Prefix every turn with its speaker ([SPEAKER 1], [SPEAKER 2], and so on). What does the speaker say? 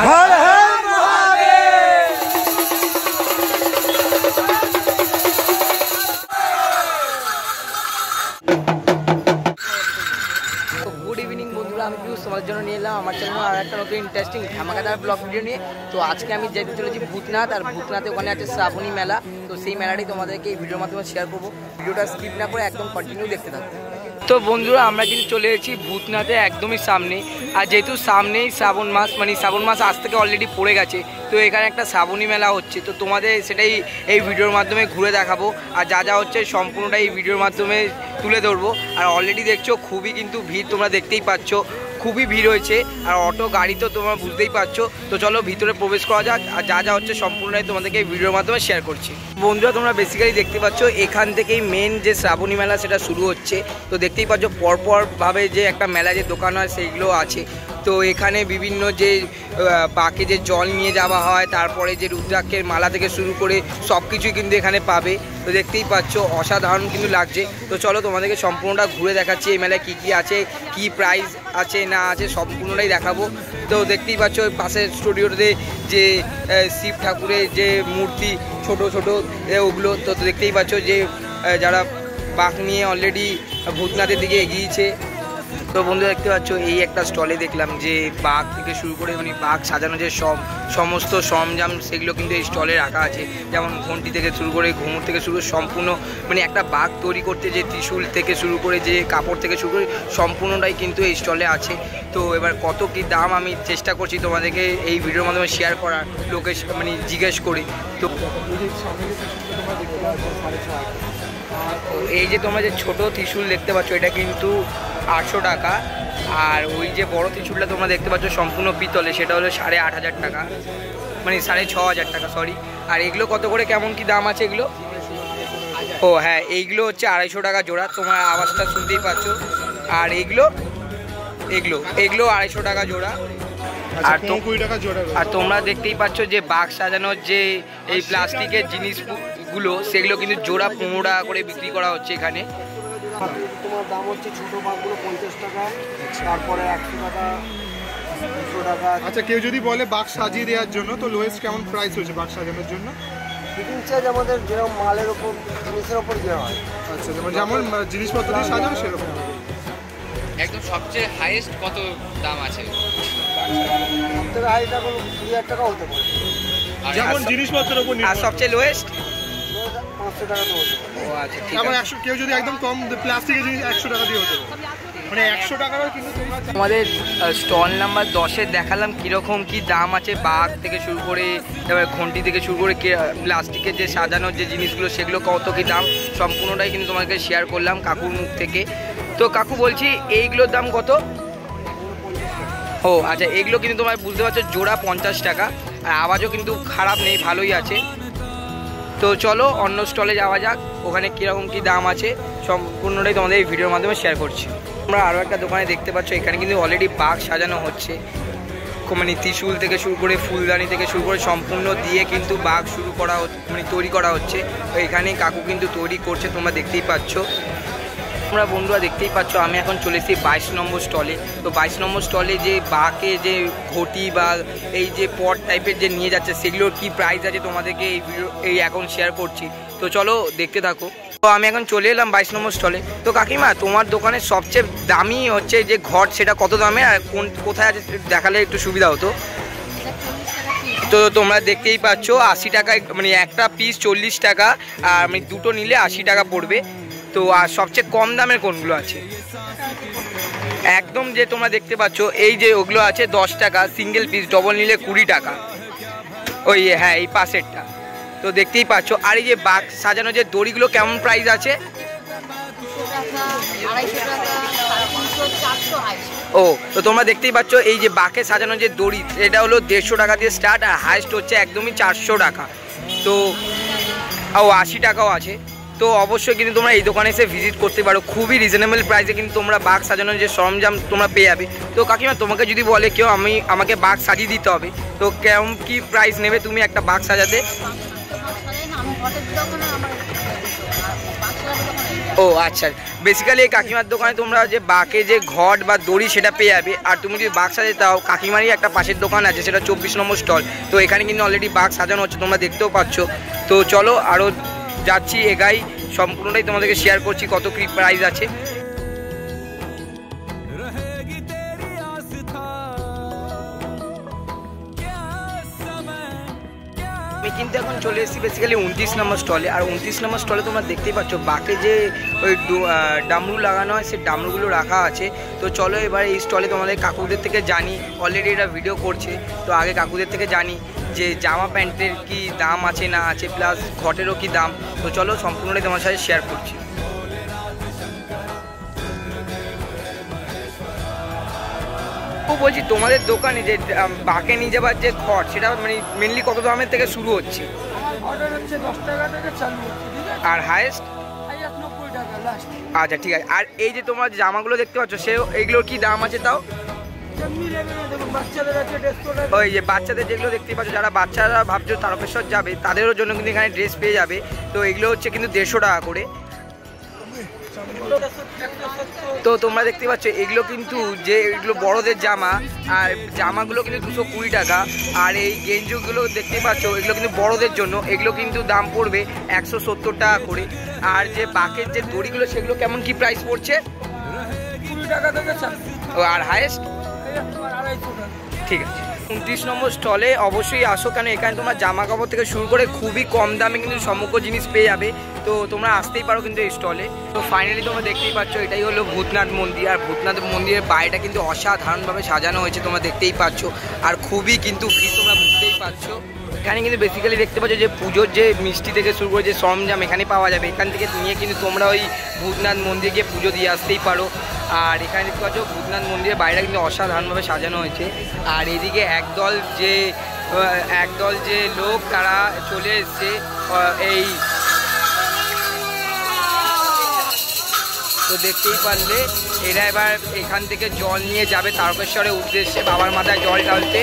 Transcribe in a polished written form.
[SPEAKER 1] Har Har Mahadev. Good evening বন্ধুরা, আমি পিউষ তোমাদের জন্য নিয়ে এলাম আমার চ্যানেলে আর একটা নতুন ইন্টারেস্টিং ধামাকাদার ব্লগ ভিডিও নিয়ে। তো আজকে আমি যেতে চলেছি ভূতনাথ, আর ভূতনাথে ওখানে আছে শ্রাবণী মেলা। তো সেই মেলাটাই তোমাদেরকে এই ভিডিওর মাধ্যমে শেয়ার করবো। ভিডিওটা স্কিপ না করে একদম কন্টিনিউ দেখতে থাকবো। তো বন্ধুরা, আমরা কিন্তু চলে এসেছি ভূতনাথে একদমই সামনে। আর যেহেতু সামনেই শ্রাবণ মাস, মানে শ্রাবণ মাস আজ থেকে অলরেডি পড়ে গেছে, তো এখানে একটা শ্রাবণী মেলা হচ্ছে। তো তোমাদের সেটাই এই ভিডিওর মাধ্যমে ঘুরে দেখাবো, আর যা যা হচ্ছে সম্পূর্ণটাই এই ভিডিওর মাধ্যমে তুলে ধরবো। আর অলরেডি দেখছো খুবই কিন্তু ভিড়, তোমরা দেখতেই পাচ্ছ খুবই ভিড় হয়েছে। আর অটো গাড়ি তো তোমরা বুঝতেই পারছো। তো চলো ভিতরে প্রবেশ করা যাক, আর যা যা হচ্ছে সম্পূর্ণটাই তোমাদেরকে এই ভিডিওর মাধ্যমে শেয়ার করছি। বন্ধুরা, তোমরা বেসিক্যালি দেখতে পাচ্ছ এখান থেকেই মেন যে শ্রাবণী মেলা সেটা শুরু হচ্ছে। তো দেখতেই পাচ্ছ পরপরভাবে যে একটা মেলা যে দোকান হয় সেইগুলো আছে। তো এখানে বিভিন্ন যে বাঁকে যে জল নিয়ে যাওয়া হয়, তারপরে যে রুদ্রাক্ষের মালা থেকে শুরু করে সব কিছুই কিন্তু এখানে পাবে। তো দেখতেই পাচ্ছ অসাধারণ কিন্তু লাগছে। তো চলো তোমাদেরকে সম্পূর্ণটা ঘুরে দেখাচ্ছি এই মেলায় কী কী আছে, কী প্রাইস আছে না আছে সম্পূর্ণটাই দেখাবো। তো দেখতেই পাচ্ছ পাশের স্টুডিওতে যে শিব ঠাকুরের যে মূর্তি ছোট ছোট ওগুলো। তো দেখতেই পাচ্ছ যে যারা বাঁক নিয়ে অলরেডি ভূতনাথের দিকে এগিয়েছে। তো বন্ধুরা দেখতে পাচ্ছ এই একটা স্টলে দেখলাম যে বাঘ থেকে শুরু করে মানে বাঘ সাজানো যে সমস্ত সরঞ্জাম সেগুলো কিন্তু এই স্টলে রাখা আছে। যেমন ঘন্টি থেকে শুরু করে ঘুঙুর থেকে শুরু করে সম্পূর্ণ মানে একটা বাঘ তৈরি করতে যে ত্রিশূল থেকে শুরু করে যে কাপড় থেকে শুরু করে সম্পূর্ণটাই কিন্তু এই স্টলে আছে। তো এবার কত কি দাম আমি চেষ্টা করছি তোমাদেরকে এই ভিডিওর মাধ্যমে শেয়ার করার, লোকেশন মানে জিজ্ঞেস করি। তো এই যে তোমরা যে ছোট ত্রিশূল দেখতে পাচ্ছ এটা কিন্তু 800 টাকা। আর ওই যে বড় ত্রিশূলটা তোমরা দেখতে পাচ্ছ সম্পূর্ণ পিতলে, সেটা হলো 8500 টাকা, মানে 6500 টাকা সরি। আর এগুলো কত করে কেমন কি দাম আছে এগুলো? ও হ্যাঁ, এইগুলো হচ্ছে 250 টাকা জোড়া, তোমার আওয়াজটা শুনতেই পাচ্ছ। আর এগুলো 250 টাকা জোড়া। আর তোমরা দেখতেই পাচ্ছ যে বাঘ সাজানোর যে এই প্লাস্টিকের জিনিসগুলো সেগুলো কিন্তু জোড়া 15 টাকা করে বিক্রি করা হচ্ছে এখানে।
[SPEAKER 2] তোমার দাম হচ্ছে ছোটো বাঘগুলো 50 টাকা, তারপরে 100 টাকা, 200 টাকা।
[SPEAKER 3] আচ্ছা, কেউ যদি বলে বাঘ সাজিয়ে দেওয়ার জন্য, তো লোয়েস্ট কেমন প্রাইস হয়েছে বাঘ সাজানোর জন্য?
[SPEAKER 2] ফিটিং চার্জ আমাদের যেরকম মালের ওপর জিনিসের ওপর দেওয়া হয়।
[SPEAKER 3] আচ্ছা, যেমন জিনিসপত্র দিয়ে সাজানো সেরকম।
[SPEAKER 4] একদম সবচেয়ে হাইয়েস্ট কত দাম আছে?
[SPEAKER 2] সবথেকে হাই টাকা 2000 টাকা হতে পারে
[SPEAKER 3] যেমন জিনিসপত্রের উপর।
[SPEAKER 4] আর সবচেয়ে লোয়েস্ট
[SPEAKER 2] 500 টাকা তো হতে পারে।
[SPEAKER 4] ও আচ্ছা, ঠিক
[SPEAKER 3] আবার
[SPEAKER 4] আছে।
[SPEAKER 3] 100, কেউ যদি একদম কম প্লাস্টিকের জিনিস 100 টাকা দিয়ে হতে পারে, মানে 100 টাকারও কিন্তু।
[SPEAKER 4] আমাদের স্টল নাম্বার 10-এ দেখালাম কীরকম কী দাম আছে বাঘ থেকে শুরু করে, তারপরে ঘন্টি থেকে শুরু করে প্লাস্টিকের যে সাজানোর যে জিনিসগুলো সেগুলো কত কী দাম সম্পূর্ণটাই কিন্তু তোমাকে শেয়ার করলাম কাকুর মুখ থেকে। তো কাকু বলছি এইগুলোর দাম কত? ও আচ্ছা, এগুলো কিন্তু তোমার বুঝতে পারছো জোড়া 50 টাকা। আর আওয়াজও কিন্তু খারাপ নেই, ভালোই আছে। তো চলো অন্য স্টলে যাওয়া যাক, ওখানে কীরকম কী দাম আছে সম্পূর্ণটাই তোমাদের এই ভিডিওর মাধ্যমে শেয়ার করছি। তোমরা আরও একটা দোকানে দেখতে পাচ্ছ এখানে কিন্তু অলরেডি বাঘ সাজানো হচ্ছে, মানে ত্রিশূল থেকে শুরু করে ফুলদানি থেকে শুরু করে সম্পূর্ণ দিয়ে কিন্তু বাঘ শুরু করা মানে তৈরি করা হচ্ছে। তো এখানে কাকু কিন্তু তৈরি করছে, তোমরা দেখতেই পাচ্ছ। তোমরা বন্ধুরা দেখতেই পাচ্ছ আমি এখন চলে এসেছি 22 নম্বর স্টলে। তো 22 নম্বর স্টলে যে বাঘে যে ঘটি বা এই যে পট টাইপের যে নিয়ে যাচ্ছে সেগুলোর কি প্রাইস আছে তোমাদেরকে এই এখন শেয়ার করছি। তো চলো দেখতে থাকো। তো আমি এখন চলে এলাম 22 নম্বর স্টলে। তো কাকিমা, তোমার দোকানের সবচেয়ে দামি হচ্ছে যে ঘট সেটা কত দামে আর কোথায় আছে দেখালে একটু সুবিধা হতো। তো তোমরা দেখতেই পাচ্ছ 80 টাকা, মানে একটা পিস 40 টাকা, আর মানে দুটো নিলে 80 টাকা পড়বে। তো আর সবচেয়ে কম দামের কোনগুলো আছে? একদম যে তোমরা দেখতে পাচ্ছ এই যে ওগুলো আছে 10 টাকা সিঙ্গেল পিস, ডবল নিলে 20 টাকা। ওই হ্যাঁ, এই পাশেরটা তো দেখতেই পাচ্ছ। আর এই যে বাঘ সাজানো যে দড়িগুলো কেমন প্রাইস আছে? ও, তো তোমরা দেখতেই পাচ্ছ এই যে বাঘে সাজানো যে দড়ি এটা হলো 150 টাকা দিয়ে স্টার্ট, আর হাইস্ট হচ্ছে একদমই 400 টাকা। তো 80 টাকাও আছে। তো অবশ্যই কিন্তু তোমরা এই দোকানে এসে ভিজিট করতে পারো, খুবই রিজনেবল প্রাইসে কিন্তু তোমরা বাঘ সাজানোর যে সরঞ্জাম তোমরা পেয়ে যাবে। তো কাকিমা, তোমাকে যদি বলে কেউ আমাকে বাঘ সাজিয়ে দিতে হবে, তো কেমন কি প্রাইস নেবে তুমি একটা বাঘ সাজাতে? ও আচ্ছা, বেসিক্যালি এই কাকিমার দোকানে তোমরা যে বাঁকে যে ঘট বা দড়ি সেটা পেয়ে যাবে। আর তুমি যদি বাঁক সাজাতে চাও, কাকিমারই একটা পাশের দোকান আছে, সেটা 24 নম্বর স্টল। তো এখানে কিন্তু অলরেডি বাঁক সাজানো হচ্ছে, তোমরা দেখতেও পাচ্ছ। তো চলো আরও যাচ্ছি, এগাই, সম্পূর্ণটাই তোমাদেরকে শেয়ার করছি কত কি প্রাইস আছে। আমি কিন্তু এখন চলে এসেছি বেসিক্যালি 29 নম্বর স্টলে। আর 29 নম্বর স্টলে তোমরা দেখতেই পাচ্ছ বাঁকে যে ওই ডামরু লাগানো হয়, সেই ডামরুগুলো রাখা আছে। তো চলো এবার এই স্টলে তোমাদের কাকুদের থেকে জানি, অলরেডি এটা ভিডিও করছে, তো আগে কাকুদের থেকে জানি যে জামা প্যান্টের কি দাম আছে না আছে, প্লাস ঘটেরও কি দাম। তো চলো সম্পূর্ণটাই তোমার সাথে শেয়ার করছি। বলছি তোমাদের দোকানে যে বাঁকে নিয়ে যাবার যে ঘট, সেটা মানে মেনলি কত দামের থেকে শুরু হচ্ছে?
[SPEAKER 2] অর্ডার হচ্ছে 10 টাকা থেকে চালু হচ্ছে, ঠিক আছে?
[SPEAKER 4] আর হাইয়েস্ট?
[SPEAKER 2] 90 টাকা লাস্ট।
[SPEAKER 4] আচ্ছা ঠিক আছে। আর এই যে তোমরা জামাগুলো দেখতে পাচ্ছ, সে এইগুলোর কি দাম আছে তাও?
[SPEAKER 2] বাচ্চাদের আছে 150 টাকা।
[SPEAKER 4] ওই যে বাচ্চাদের যেগুলো দেখতে পাচ্ছ, যারা বাচ্চারা ভাবছো তারকেশ্বর যাবে, তাদেরও জন্য কিন্তু এখানে ড্রেস পেয়ে যাবে। তো এগুলো হচ্ছে কিন্তু 150 টাকা করে। তো তোমরা দেখতে পাচ্ছ এগুলো কিন্তু যে এগুলো বড়দের জামা, আর জামাগুলো কিন্তু 220 টাকা। আর এই গেঞ্জিগুলো দেখতে পাচ্ছ, এগুলো কিন্তু বড়দের জন্য, এগুলো কিন্তু দাম পড়বে 170 টাকা করে। আর যে বাঁকের যে দড়িগুলো, সেগুলো কেমন কি প্রাইস পড়ছে?
[SPEAKER 2] 20 টাকা থেকে চালু।
[SPEAKER 4] আর হাইয়েস্ট?
[SPEAKER 2] 250 টাকা।
[SPEAKER 4] ঠিক আছে। 29 নম্বর স্টলে অবশ্যই আসো, কেন এখানে তোমার জামা কাপড় থেকে শুরু করে খুবই কম দামে কিন্তু সমগ্র জিনিস পেয়ে যাবে। তো তোমরা আসতেই পারো কিন্তু এই স্টলে। তো ফাইনালি তোমরা দেখতেই পাচ্ছ, এটাই হলো ভূতনাথ মন্দির। আর ভূতনাথ মন্দিরের বাইরেটা কিন্তু অসাধারণভাবে সাজানো হয়েছে, তোমরা দেখতেই পাচ্ছ। আর খুবই কিন্তু ভিড় তোমরা বুঝতেই পারছো। এখানে কিন্তু বেসিক্যালি দেখতে পাচ্ছ যে পুজোর যে মিষ্টি থেকে শুরু করে যে সরঞ্জাম এখানে পাওয়া যাবে। এখান থেকে নিয়ে কিন্তু তোমরা ওই ভূতনাথ মন্দিরে গিয়ে পুজো দিয়ে আসতেই পারো। আর এখানে দেখতে পাচ্ছ ভূতনাথ মন্দিরের বাইরে কিন্তু অসাধারণভাবে সাজানো হয়েছে। আর এদিকে একদল যে লোক তারা চলে এসছে এই, তো দেখতেই পারলে এরা এবার এখান থেকে জল নিয়ে যাবে তারকেশ্বরের উদ্দেশ্যে, বাবার মাথায় জল ঢালতে।